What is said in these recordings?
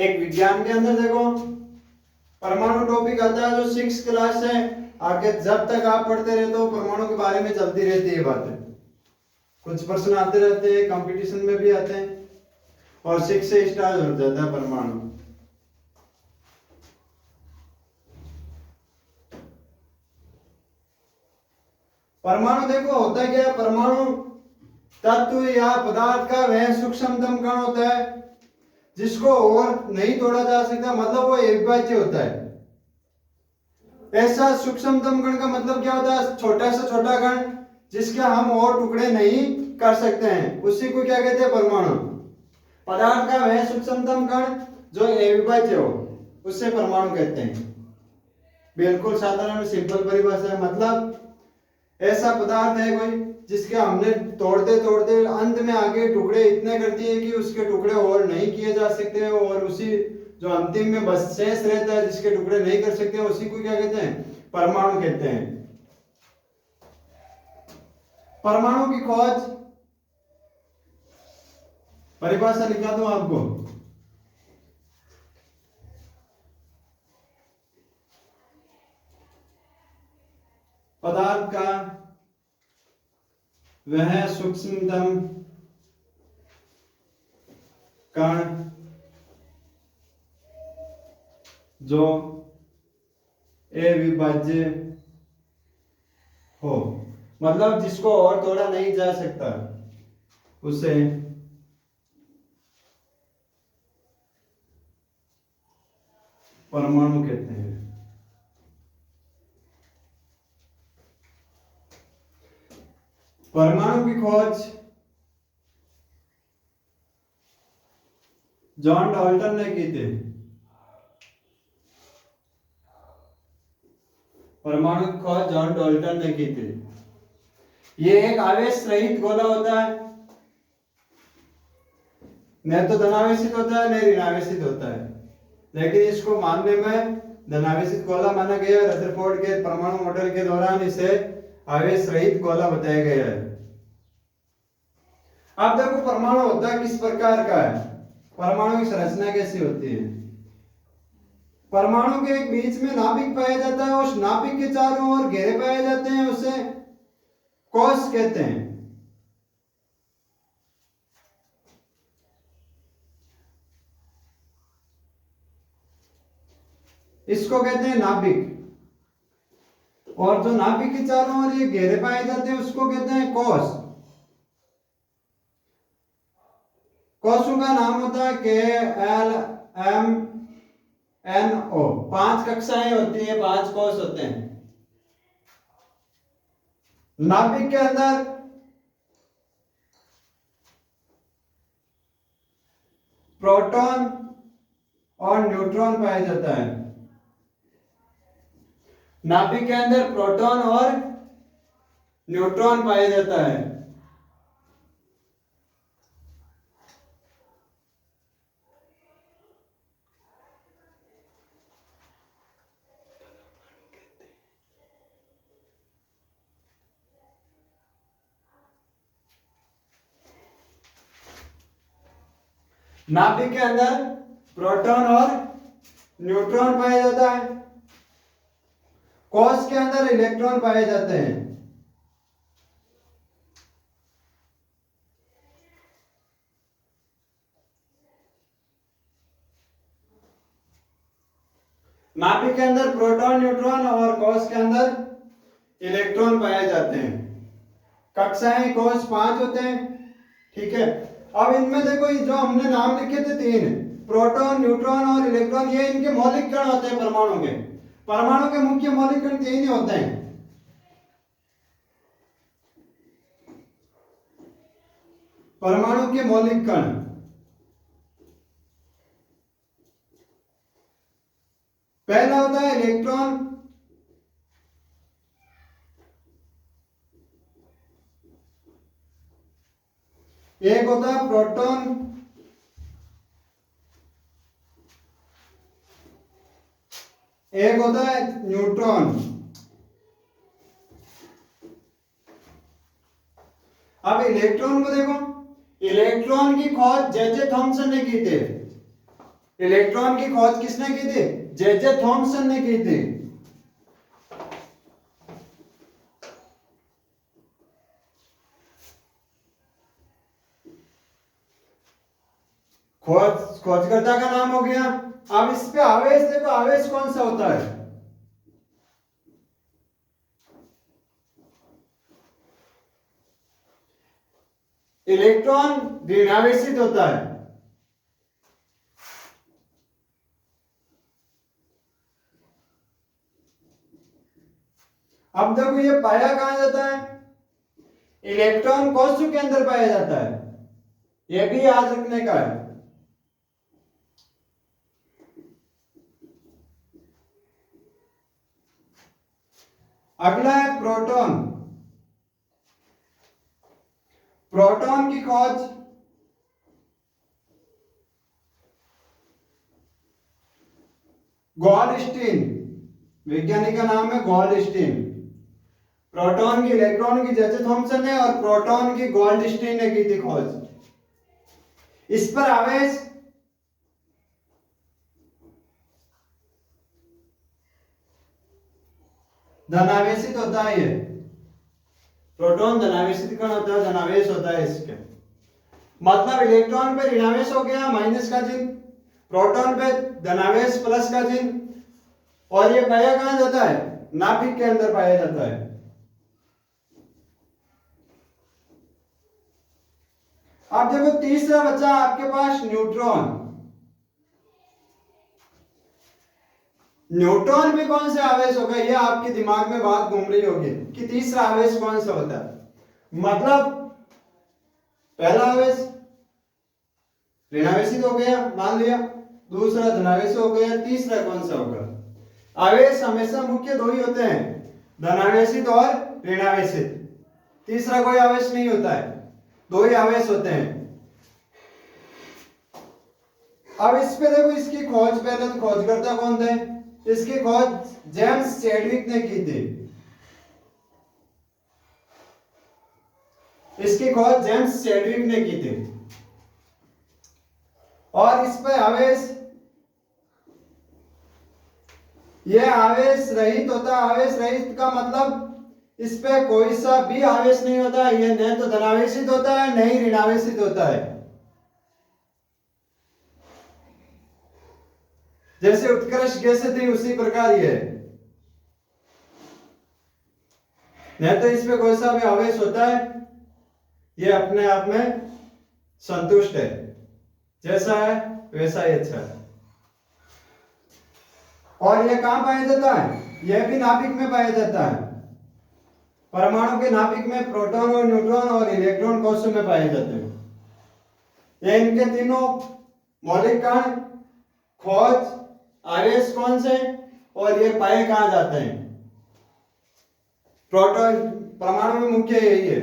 एक विज्ञान के अंदर देखो परमाणु टॉपिक आता है जो 6 क्लास है, आगे जब तक आप पढ़ते रहते हो परमाणु के बारे में चलती रहती है बातें, कुछ प्रश्न आते रहते हैं, कंपटीशन में भी आते हैं, और 6 से स्टार्ट हो जाता है परमाणु। परमाणु देखो होता क्या है, परमाणु तत्व या पदार्थ का वह सूक्ष्मतम कण होता है जिसको और नहीं तोड़ा जा सकता, मतलब वो अविभाज्य होता है। ऐसा सूक्ष्मतम कण का मतलब क्या होता है, छोटा से छोटा कण जिसके हम और टुकड़े नहीं कर सकते हैं, उसी को क्या कहते हैं, परमाणु। पदार्थ का वह सूक्ष्मतम कण जो अविभाज्य हो उससे परमाणु कहते हैं। बिल्कुल साधारण सिंपल परिभाषा है, मतलब ऐसा पदार्थ है कोई जिसके हमने तोड़ते तोड़ते अंत में आगे टुकड़े इतने कर दिए कि उसके टुकड़े और नहीं किए जा सकते, और उसी जो अंतिम में बस शेष रहता है जिसके टुकड़े नहीं कर सकते, उसी को क्या कहते हैं, परमाणु कहते हैं। परमाणु की खोज, परिभाषा लिखा दूं आपको, पदार्थ का वह सूक्ष्मतम कण जो अविभाज्य हो, मतलब जिसको और तोड़ा नहीं जा सकता, उसे परमाणु कहते हैं। परमाणु की खोज जॉन डाल्टन ने की थी। परमाणु की खोज जॉन डाल्टन ने की थी। ये एक आवेश रहित गोला होता है, न तो धनावेशित होता है न ऋणावेशित होता है, लेकिन इसको मानने में धनावेशित गोला माना गया। रदरफोर्ड के परमाणु मॉडल के दौरान इसे आवेश रहित गोला बताया गया है। अब देखो परमाणु होता किस प्रकार का है, परमाणु की संरचना कैसी होती है। परमाणु के एक बीच में नाभिक पाया जाता है, उस नाभिक के चारों ओर घेरे पाए जाते हैं, उसे कोश कहते हैं। इसको कहते हैं नाभिक, और जो नाभिक के चारों ओर ये घेरे पाए जाते हैं उसको कहते हैं कोश। कोशों का नाम होता है KLMNO। 5 कक्षाएं होती है, 5 कोश होते हैं। नाभिक के अंदर प्रोटॉन और न्यूट्रॉन पाया जाता है। नाभिक के अंदर प्रोटॉन और न्यूट्रॉन पाया जाता है। नाभिक के अंदर प्रोटॉन और न्यूट्रॉन पाया जाता है। कोश के अंदर इलेक्ट्रॉन पाए जाते हैं। नाभिक के अंदर प्रोटॉन, न्यूट्रॉन और कोश के अंदर इलेक्ट्रॉन पाए जाते हैं। कक्षाएं कोश 5 होते हैं, ठीक है। अब इनमें देखो ये जो हमने नाम लिखे थे 3, प्रोटॉन, न्यूट्रॉन और इलेक्ट्रॉन, ये इनके मौलिक कण होते हैं परमाणु के। परमाणु के मुख्य मौलिक कण 3 ही होते हैं। परमाणु के मौलिक कण, पहला होता है इलेक्ट्रॉन, एक होता है प्रोटॉन, एक होता है न्यूट्रॉन। अब इलेक्ट्रॉन को देखो, इलेक्ट्रॉन की खोज जे जे थॉमसन ने की थी। इलेक्ट्रॉन की खोज किसने की थी? जे जे थॉमसन ने की थी। खोजकर्ता का नाम हो गया। अब इस पे आवेश देखो, आवेश कौन सा होता है? इलेक्ट्रॉन ऋणावेशित होता है। अब देखो ये पाया कहां जाता है? इलेक्ट्रॉन कोष्ठक के अंदर पाया जाता है, यह भी याद रखने का है। अगला है प्रोटॉन। प्रोटॉन की खोज गोल्डस्टीन, वैज्ञानिक का नाम है गोल्डस्टीन। प्रोटॉन की, इलेक्ट्रॉन की जे जे थॉमसन ने और प्रोटॉन की गोल्डस्टीन ने की थी खोज। इस पर आवेश धनावेशित होता है। ये प्रोटॉन धनावेशित कण होता है, धनावेश होता है इसके। मतलब इलेक्ट्रॉन पे ऋणावेश हो गया माइनस का चिन्ह, प्रोटॉन पे धनावेश प्लस का चिन्ह, और ये पाया कहां जाता है? नाभिक के अंदर पाया जाता है। अब देखो तीसरा बच्चा आपके पास न्यूट्रॉन। न्यूट्रॉन में कौन से आवेश होगा? ये आपके दिमाग में बात घूम रही होगी कि तीसरा आवेश कौन सा होता है। मतलब पहला आवेश ऋणावेशित हो गया मान लिया, दूसरा धनावेशित हो गया, तीसरा कौन सा होगा? आवेश हमेशा मुख्य दो ही होते हैं, धनावेशित और ऋणावेशित। तीसरा कोई आवेश नहीं होता है, दो ही आवेश होते हैं। अब इस पे देखो, इसकी खोज पहले तो खोजकर्ता कौन थे? इसकी खोज जेम्स चैडविक ने की थी। इसकी खोज जेम्स चैडविक ने की थी। और इस पे आवेश, यह आवेश रहित होता है। आवेश रहित का मतलब इस पे कोई सा भी आवेश नहीं होता, यह न तो धनावेशित होता है न ही ऋणावेशित होता है। जैसे उत्कर्ष गैस थी उसी प्रकार ये न तो इस पे कोई सा भी आवेश होता है, ये अपने आप में संतुष्ट है, जैसा है वैसा ही अच्छा है। और यह कहां पाया जाता है? यह भी नाभिक में पाया जाता है। परमाणु के नाभिक में प्रोटॉन और न्यूट्रॉन और इलेक्ट्रॉन कोष्ठक में पाए जाते हैं। ये इनके तीनों मौलिक कण, खोज, आवेश कौन से, और ये पाए कहां जाते हैं? प्रोटॉन, परमाणु में मुख्य यही है।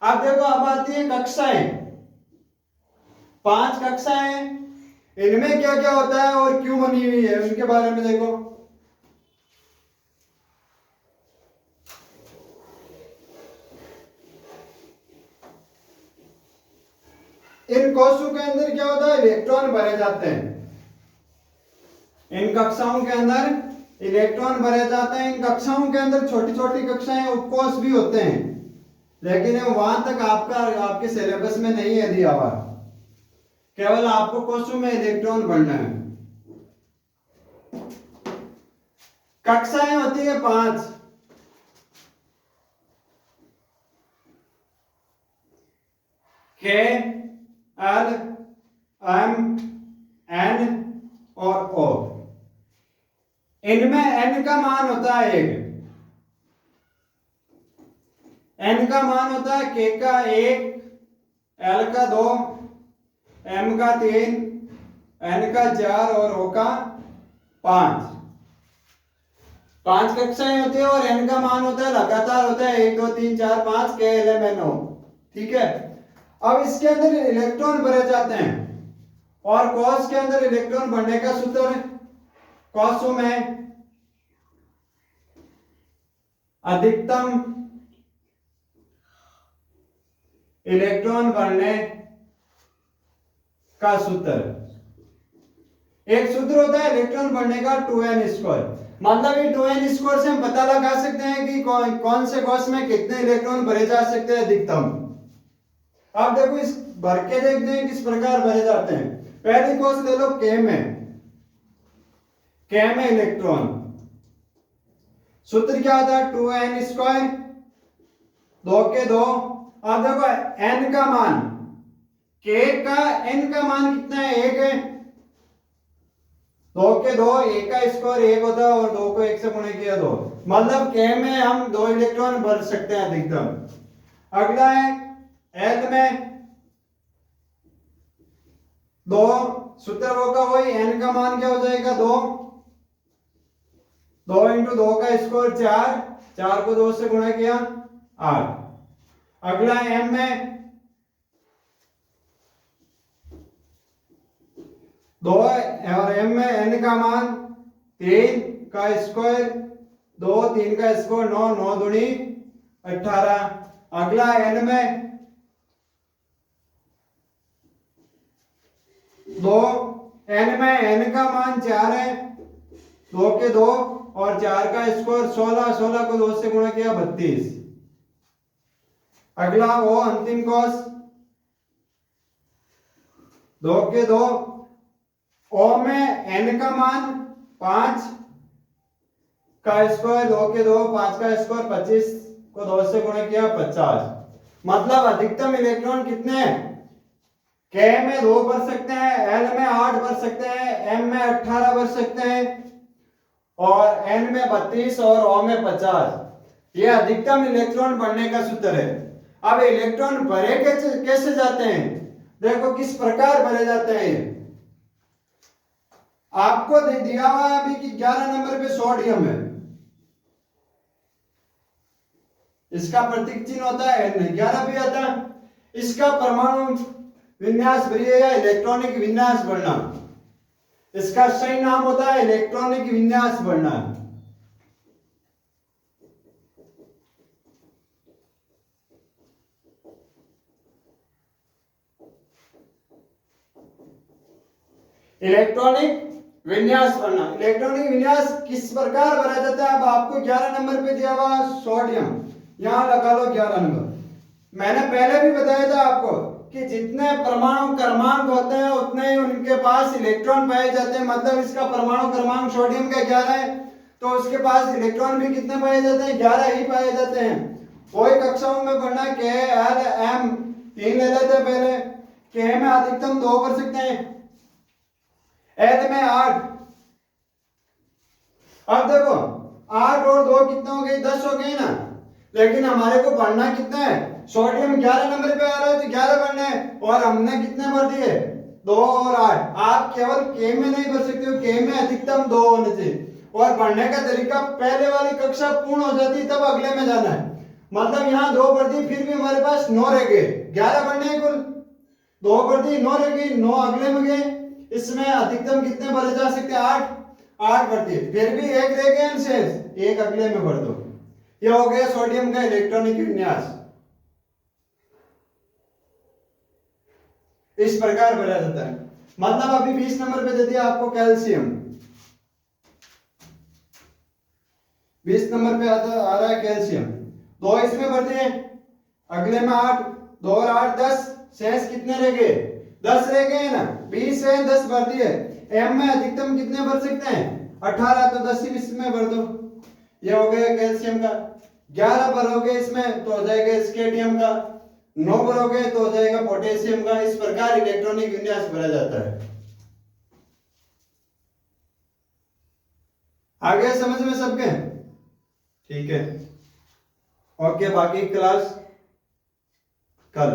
अब देखो, अब आती है कक्षाएं। 5 कक्षाएं, इनमें क्या क्या होता है और क्यों बनी हुई है उनके बारे में देखो। इन कोशों के अंदर क्या होता है? इलेक्ट्रॉन भरे जाते हैं। इन कक्षाओं के अंदर इलेक्ट्रॉन भरे जाते हैं। इन कक्षाओं के अंदर छोटी छोटी कक्षाएं, उपकोष भी होते हैं, लेकिन वहां तक आपके सिलेबस में नहीं है दिया हुआ। केवल आपको कोशों में इलेक्ट्रॉन भरना है। कक्षाएं होती है 5। के, एल, एम, एन और ओ। इनमें एन का मान होता है 1। एन का मान होता है के का 1, एल का 2, एम का 3, एन का 4 और ओ का 5। 5 कक्षाएं होती है और एन का मान होता है लगातार होता है 1 2 3 4 5 के एल एम एन ओ। ठीक है। अब इसके अंदर इलेक्ट्रॉन भरे जाते हैं और कोश के अंदर इलेक्ट्रॉन भरने का सूत्र कोशों में अधिकतम इलेक्ट्रॉन भरने का सूत्र। एक सूत्र होता है इलेक्ट्रॉन बढ़ने का 2n²। मतलब ये 2n² से हम पता लगा सकते हैं कि कौन से कोष में कितने इलेक्ट्रॉन भरे जा सकते हैं अधिकतम। अब देखो इस भर के देखते हैं किस प्रकार भरे जाते हैं। पहली कोष ले लो K में इलेक्ट्रॉन, सूत्र क्या होता है 2n², 2 के 2। अब देखो n का मान, K का n का मान कितना है, 1 है। 2 के 2, 1 का स्क्वायर 1 होता है और 2 को 1 से गुणा किया 2। मतलब K में हम 2 इलेक्ट्रॉन भर सकते हैं अधिकतम। अगला है L में 2, सूत्र होगा वही, n का मान क्या हो जाएगा 2, 2 × 2 का स्क्वायर 4, 4 को 2 से गुणा किया 8। अगला M में 2 और M में n का मान 3 का स्क्वायर 2, 3 का स्क्वायर 9, 9 दूनी 18। अगला N में 2, n में n का मान 4 है, 2 के 2 और 4 का स्क्वायर 16, 16 को 2 से गुणा किया 32। अगला वो अंतिम कोष 2 के 2, O में n का मान 5 का स्क्वायर 2 के 2, 5 का स्क्वायर 25 को 2 से गुणा किया 50। मतलब अधिकतम इलेक्ट्रॉन कितने हैं, K में 2 भर सकते हैं, L में 8 भर सकते हैं, M में 18 भर सकते हैं और N में 32 और O में 50। यह अधिकतम इलेक्ट्रॉन भरने का सूत्र है। अब इलेक्ट्रॉन भरे कैसे जाते हैं, देखो किस प्रकार भरे जाते हैं। आपको दिया हुआ है अभी कि 11 नंबर पे सोडियम है, इसका प्रतीक चिन्ह होता है N, 11 भी आता है। इसका परमाणु विन्यास भरिए या इलेक्ट्रॉनिक विन्यास बढ़ना, इसका सही नाम होता है इलेक्ट्रॉनिक विन्यास बढ़ना। इलेक्ट्रॉनिक विन्यास बढ़ना, इलेक्ट्रॉनिक विन्यास किस प्रकार भरा जाता है। अब आपको 11 नंबर पे दिया हुआ सोडियम, यहां लगा लो 11 नंबर। मैंने पहले भी बताया था आपको कि जितने परमाणु क्रमांक होते हैं उतने ही उनके पास इलेक्ट्रॉन पाए जाते हैं। मतलब इसका परमाणु क्रमांक सोडियम का 11 है तो उसके पास इलेक्ट्रॉन भी कितने पाए जाते हैं, 11 ही पाए जाते हैं। कोई कक्षाओं में पढ़ना K, L, M 3 ले लेते हैं पहले। K में अधिकतम 2 कर सकते हैं, L में 8। अब देखो 8 और 2 कितना हो गए, 10 हो गए ना। लेकिन हमारे को पढ़ना कितना है, सोडियम 11 नंबर पे आ रहा है तो 11 पढ़ना है और हमने कितने भर दिए 2 और 8। आप केवल K में नहीं भर सकते हो, K में अधिकतम 2 होने चाहिए। और पढ़ने का तरीका पहले वाली कक्षा पूर्ण हो जाती तब अगले में जाना है। मतलब यहाँ 2 भर दी फिर भी हमारे पास 9 रह गए, 11 पढ़ने हैं कुल, 2 भर दी 9 रह गई, 9 अगले में गए। इसमें अधिकतम कितने भरे जा सकते हैं, 8 भर दिए, फिर भी 1 रह गए शेष, 1 अगले में भर दो। यह हो गया सोडियम का इलेक्ट्रॉनिक विन्यास। इस प्रकार भरा जाता है। मतलब अभी 20 नंबर पे दे दिया आपको कैल्शियम, 20 नंबर पे आ रहा है कैल्शियम, 2 इसमें भर दिए, अगले में 8, 2 और 8 10, शेष कितने रह गए, 10 रह गए ना, 20 है 10 भर दिए। एम में अधिकतम कितने भर सकते हैं, 18, तो 10 ही इसमें भर दो। ये हो गया कैल्शियम का। 11 भरोगे इसमें तो हो जाएगा स्केडियम का, 9 भरोगे तो हो जाएगा पोटेशियम का। इस प्रकार इलेक्ट्रॉनिक विन्यास भरा जाता है। आगे समझ में सबके, ठीक है, ओके। बाकी क्लास कल।